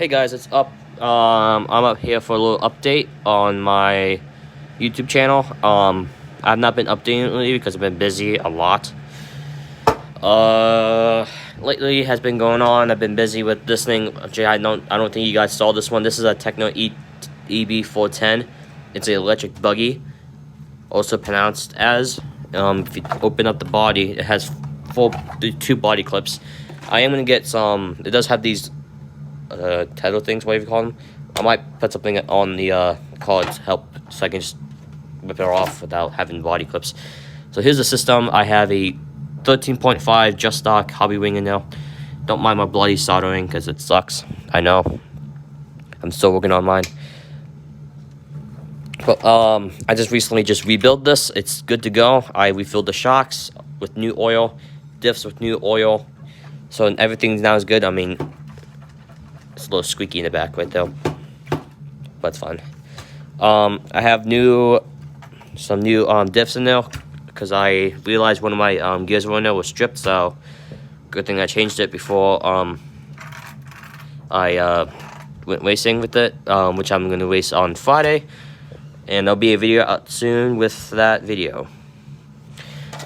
Hey guys, it's up. I'm up here for a little update on my YouTube channel. I've not been updating lately because I've been busy a lot. Lately has been going on. I've been busy with this thing. I don't think you guys saw this one. This is a Tekno EB410. It's an electric buggy, also pronounced as. If you open up the body, it has two body clips. I am gonna get some. It does have these title things, whatever you call them. I might put something on the card to help, so I can just whip it off without having body clips. So here's the system. I have a 13.5 just stock hobby wing in there. Don't mind my bloody soldering because it sucks. I know. I'm still working on mine. But I just recently rebuilt this. It's good to go. I refilled the shocks with new oil, diffs with new oil. So everything now is good. I mean, it's a little squeaky in the back right there, but it's fine. I have some new diffs in there because I realized one of my gears in there was stripped, so good thing I changed it before I went racing with it, which I'm going to race on Friday, and there'll be a video out soon with that video.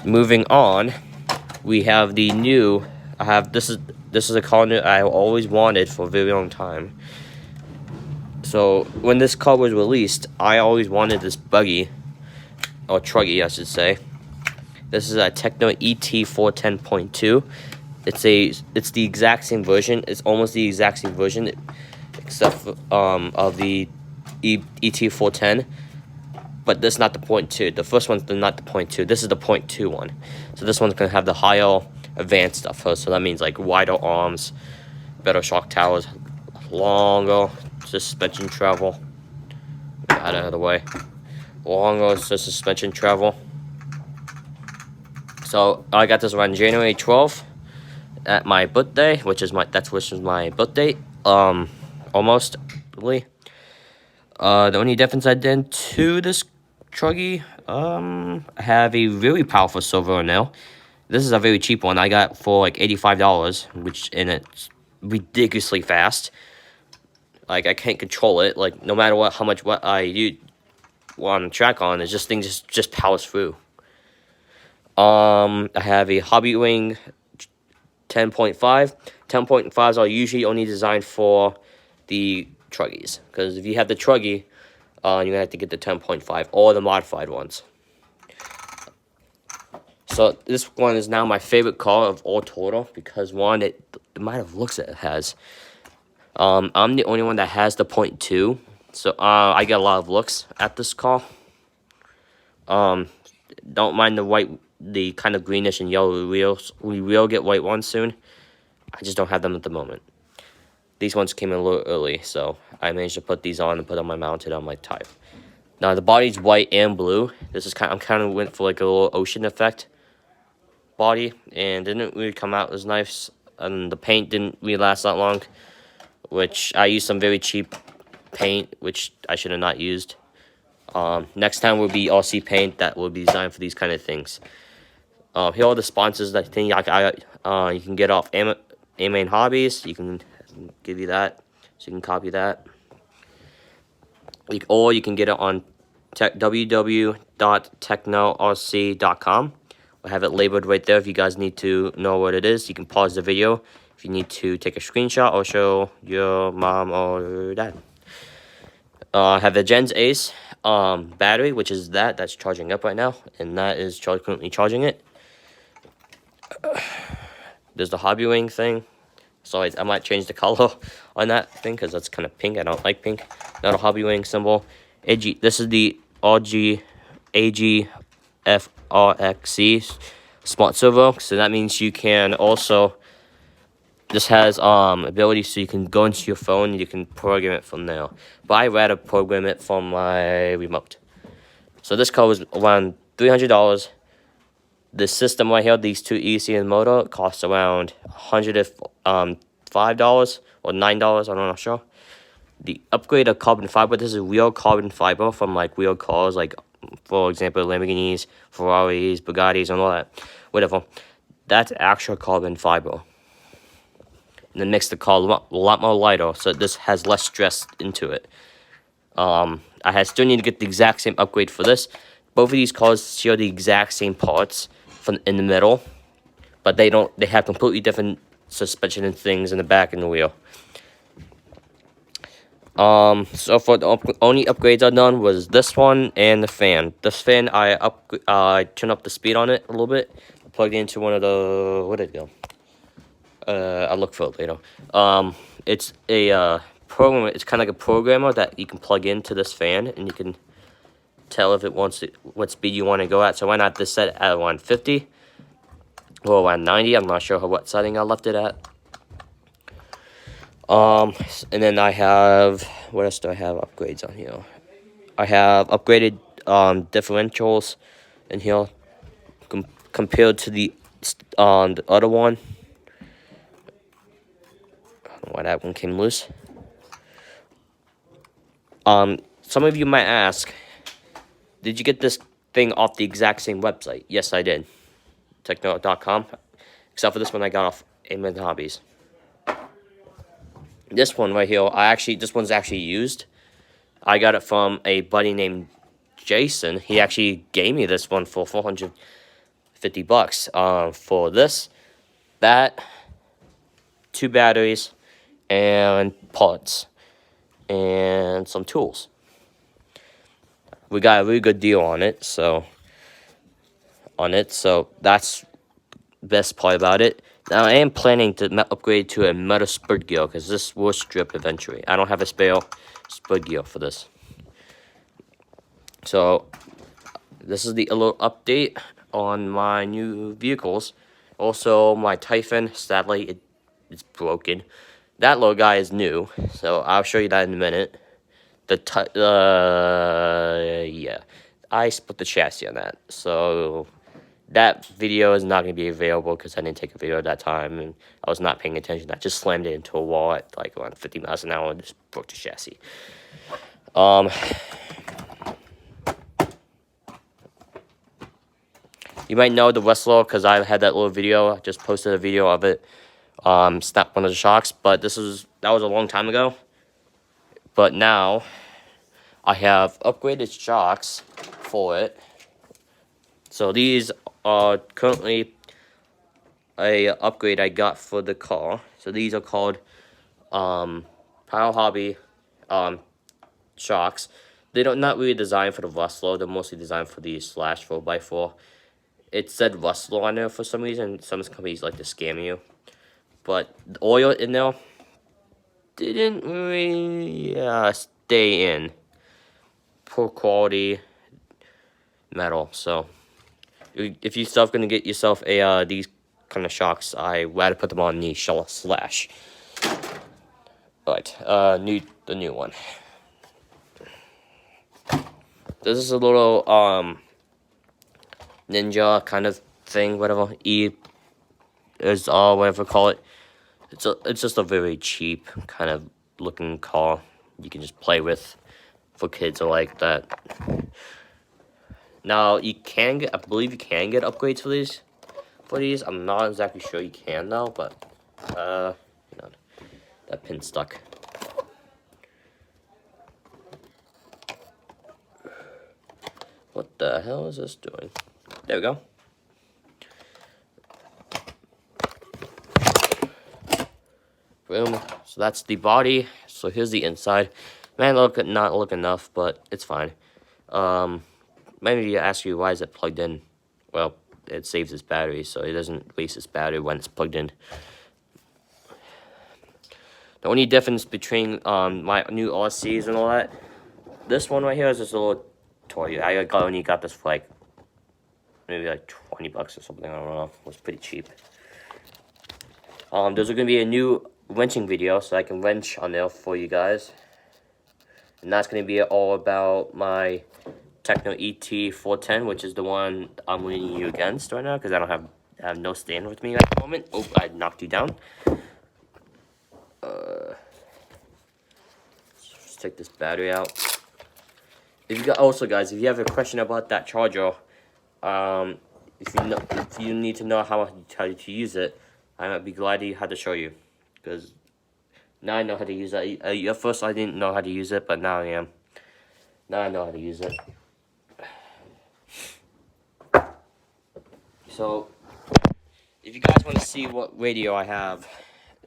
Moving on, we have the new. This is a car that I always wanted for a very long time. So when this car was released, I always wanted this buggy, or truggy, I should say. This is a Tekno ET410.2. It's the exact same version. It's almost the exact same version, except for, of the ET410. But this is not the 0.2. The first one's not the 0.2. This is the 0.2 one. So this one's gonna have the higher advanced stuff. So that means like wider arms, better shock towers, longer suspension travel. Get out of the way. Longer suspension travel. So I got this around January 12th at my birthday, which is my birthday. Almost really. The only difference I did to this truggy, I have a really powerful silver nail. This is a very cheap one I got for like $85, and it's ridiculously fast. Like I can't control it. Like no matter how much I do on the track on, it's thing just powers through. I have a hobby wing 10.5. 10.5s are usually only designed for the truggies, because if you have the truggy, you're gonna have to get the 10.5 or the modified ones. So this one is now my favorite car of all total, because one, the amount of looks it has. I'm the only one that has the 0.2, so I get a lot of looks at this car. Don't mind the kind of greenish and yellow wheels. We will get white ones soon. I just don't have them at the moment. These ones came in a little early, so I managed to put these on and put them mounted on my type. Now the body's white and blue. This is I'm kind of went for like a little ocean effect body, and didn't really come out as nice, and the paint didn't really last that long, which I used some very cheap paint, which I should have not used. Next time will be RC paint that will be designed for these kind of things. Here are the sponsors that thing you can get off A-Main Hobbies. You can give you that, so you can copy that. Or you can get it on www.teknorc.com. I have it labeled right there if you guys need to know what it is. You can pause the video if you need to take a screenshot or show your mom or dad. I have the Gens Ace battery, which is that's charging up right now, and that is currently charging it. There's the hobby wing thing, so I might change the color on that thing because that's kind of pink. I don't like pink. Not a hobby wing symbol. This is the AGFRXC smart servo, so that means you can also. This has ability so you can go into your phone and you can program it from there. But I rather program it from my remote. So this car was around $300. This system right here, these two EC and motor, costs around $105 or $9. I'm not sure. The upgrade of carbon fiber. This is real carbon fiber from like real cars, like for example Lamborghinis, Ferraris, Bugattis, and all that. Whatever. That's actual carbon fiber. and it makes the car a lot more lighter, so this has less stress into it. Still need to get the exact same upgrade for this. Both of these cars share the exact same parts from in the middle, but they don't. They have completely different suspension and things in the back and the wheel. So for the only upgrades I've done was this one and the fan. This fan I turned up the speed on it a little bit. I plugged it into one of the, what did it go? I'll look for it later. It's a program. It's kind of like a programmer that you can plug into this fan, and you can tell if it wants to, what speed you want to go at. So why not this set at 150 or 190? I'm not sure what setting I left it at. And then I have, what else do I have upgrades on here? I have upgraded differentials in here compared to the other one. I don't know why that one came loose. Some of you might ask, did you get this thing off the exact same website? Yes, I did. tekno.com. Except for this one I got off Amen Hobbies. This one right here, this one's actually used. I got it from a buddy named Jason. He actually gave me this one for $450 for this, that, 2 batteries, and parts, and some tools. We got a really good deal on it, so that's the best part about it. Now, I am planning to upgrade to a metal split gear, because this will strip eventually. I don't have a spare split gear for this. So, this is the little update on my new vehicles. Also, my Typhon, sadly, it's broken. That little guy is new, so I'll show you that in a minute. Yeah, I split the chassis on that, so that video is not going to be available because I didn't take a video at that time, and I was not paying attention. I just slammed it into a wall at like around 50 miles an hour and just broke the chassis. You might know the Westlaw because I had that little video. I just posted a video of it. Snapped one of the shocks, but that was a long time ago. But now I have upgraded shocks for it. So these are currently a upgrade I got for the car. So these are called Power Hobby shocks. They're not really designed for the Westlaw. They're mostly designed for the Slash 4x4. It said Westlaw on there for some reason. Some companies like to scam you. But the oil in there didn't really stay in. Poor quality metal. So if you're gonna get yourself these kind of shocks, I rather put them on the Slash. But the new one. This is a little ninja kind of thing, whatever whatever call it. It's just a very cheap kind of looking car you can just play with for kids or like that. Now I believe you can get upgrades for these. I'm not exactly sure you can though, but that pin stuck. What the hell is this doing? There we go. Boom. So that's the body. So here's the inside. Man, not look enough, but it's fine. Maybe you ask you why is it plugged in? Well, it saves its battery, so it doesn't waste its battery when it's plugged in. The only difference between my new RCs and all that, this one right here is this little toy. I only got this for like maybe like $20 or something. I don't know. It was pretty cheap. There's gonna be a new wrenching video, so I can wrench on there for you guys, and that's gonna be all about my Tekno ET410, which is the one I'm leaning you against right now because I have no stand with me at the moment. Oh, I knocked you down. Let's take this battery out. If you have a question about that charger, if you need to know how to use it, I might be glad to have to show you. because now I know how to use that. At first I didn't know how to use it, but now I am. Now I know how to use it. So, if you guys want to see what radio I have,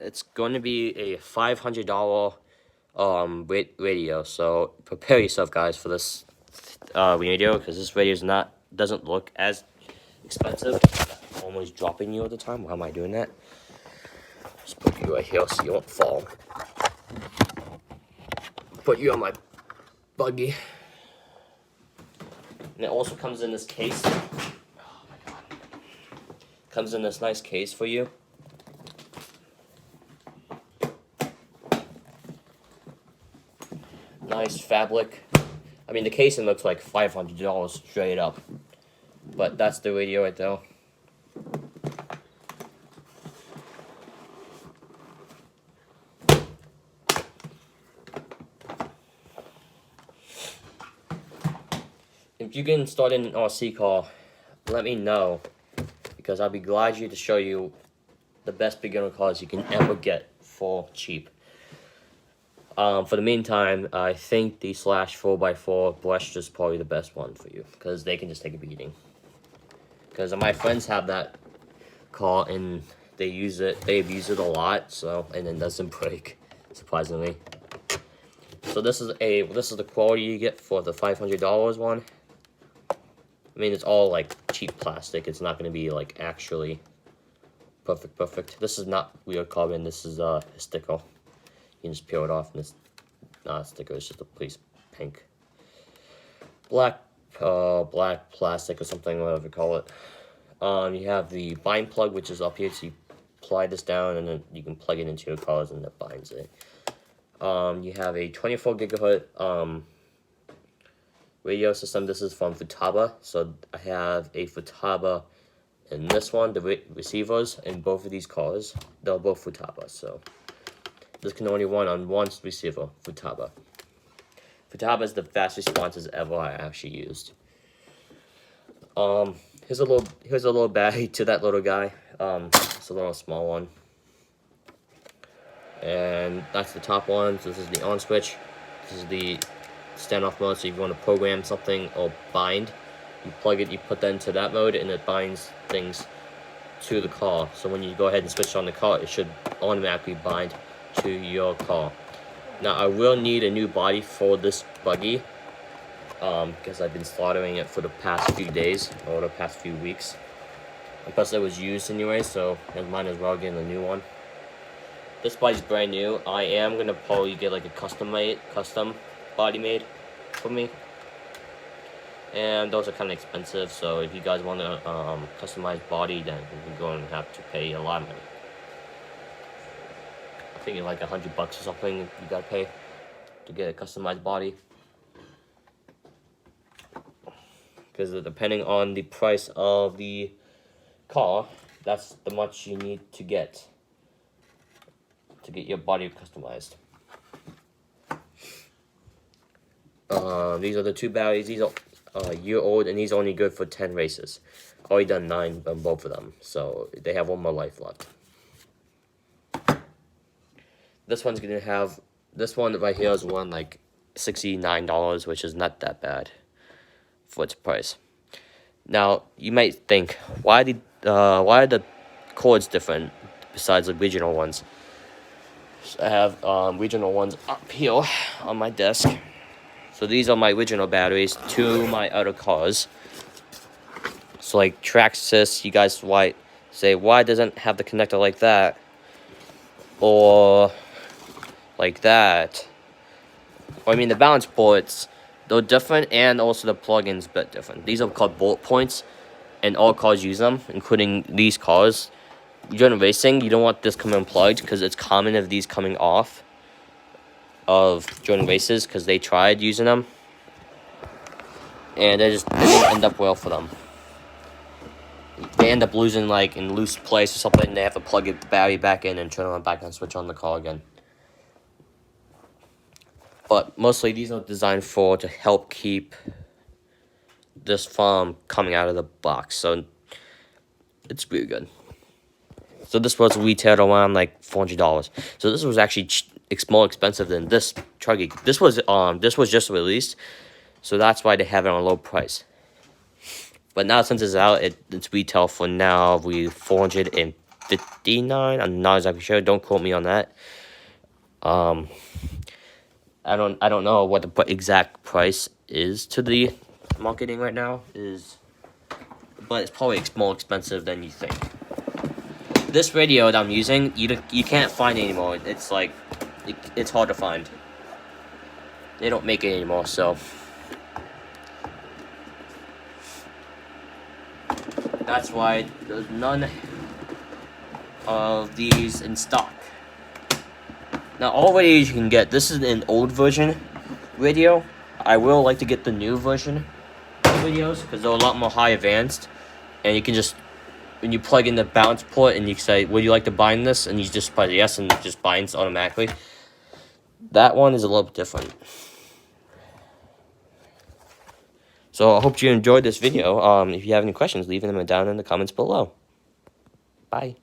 it's going to be a $500 radio. So prepare yourself, guys, for this radio, because this radio doesn't look as expensive. I'm almost dropping you all the time. Why am I doing that? Just put you right here so you won't fall. Put you on my buggy. And it also comes in this case. Oh my god. Comes in this nice case for you. Nice fabric. I mean, the casing looks like $500 straight up. But that's the radio right there. If you can start an RC car, let me know, because I'll be glad to show you the best beginner cars you can ever get for cheap. For the meantime, I think the Slash 4x4 Brush is probably the best one for you, because they can just take a beating. Because my friends have that car and they've used it a lot, so, and it doesn't break, surprisingly. So this is the quality you get for the $500 one. I mean, it's all like cheap plastic. It's not going to be like actually perfect. This is not real carbon. This is a sticker. You can just peel it off, and it's not a sticker. It's just a piece of pink, black plastic or something, whatever you call it. You have the bind plug, which is up here. So you apply this down, and then you can plug it into your cars, and it binds it. You have a 24 gigahertz radio system. This is from Futaba, so I have a Futaba in this one. The receivers in both of these cars, they're both Futaba, so this can only run on one receiver. Futaba is the fastest responses ever I actually used. Here's a little battery to that little guy. It's a little small one, and that's the top one. So this is the on switch. This is the standoff mode, so if you want to program something or bind, you plug it, you put that into that mode, and it binds things to the car. So when you go ahead and switch on the car, it should automatically bind to your car. Now I will need a new body for this buggy, because I've been slaughtering it for the past few days or the past few weeks. And plus it was used anyway, so I might as well get a new one. This body's brand new. I am gonna probably get like a custom body made for me, and those are kind of expensive, so if you guys want a customized body, then you're going to have to pay a lot of money. I think it's like $100 or something you gotta pay to get a customized body, because depending on the price of the car, that's the much you need to get your body customized. These are the two batteries. These are a year old, and these are only good for 10 races. Already done 9 on both of them, so they have one more life left. This one's gonna have, this one right here is one like $69, which is not that bad for its price. Now you might think, why are the cords different besides the original ones? So I have regional ones up here on my desk. So these are my original batteries to my other cars. So like Traxxas, you guys might say, why doesn't it have the connector like that? Or like that? Well, I mean, the balance ports, they're different, and also the plugins a bit different. These are called bullet points, and all cars use them, including these cars. During racing, you don't want this coming unplugged, because it's common of these coming off during races, because they tried using them, and it didn't end up well for them. They end up losing like in loose place or something, and they have to plug the battery back in and turn it on back and switch on the car again. But mostly these are designed to help keep this from coming out of the box, so it's really good. So this was retailed around like $400. So this was actually more expensive than this Truggy. This was just released, so that's why they have it on a low price. But now since it's out, it's retail for now $459. I'm not exactly sure. Don't quote me on that. I don't know what the exact price is to the marketing right now but it's probably more expensive than you think. This radio that I'm using, you can't find anymore. It's like it's hard to find. They don't make it anymore, so that's why there's none of these in stock. Now, all radios you can get, this is an old version radio. I will like to get the new version of radios because they're a lot more high advanced. And you can just, when you plug in the balance port and you say, would you like to bind this? And you just press yes and it just binds automatically. That one is a little bit different. So I hope you enjoyed this video. If you have any questions, leave them down in the comments below. Bye.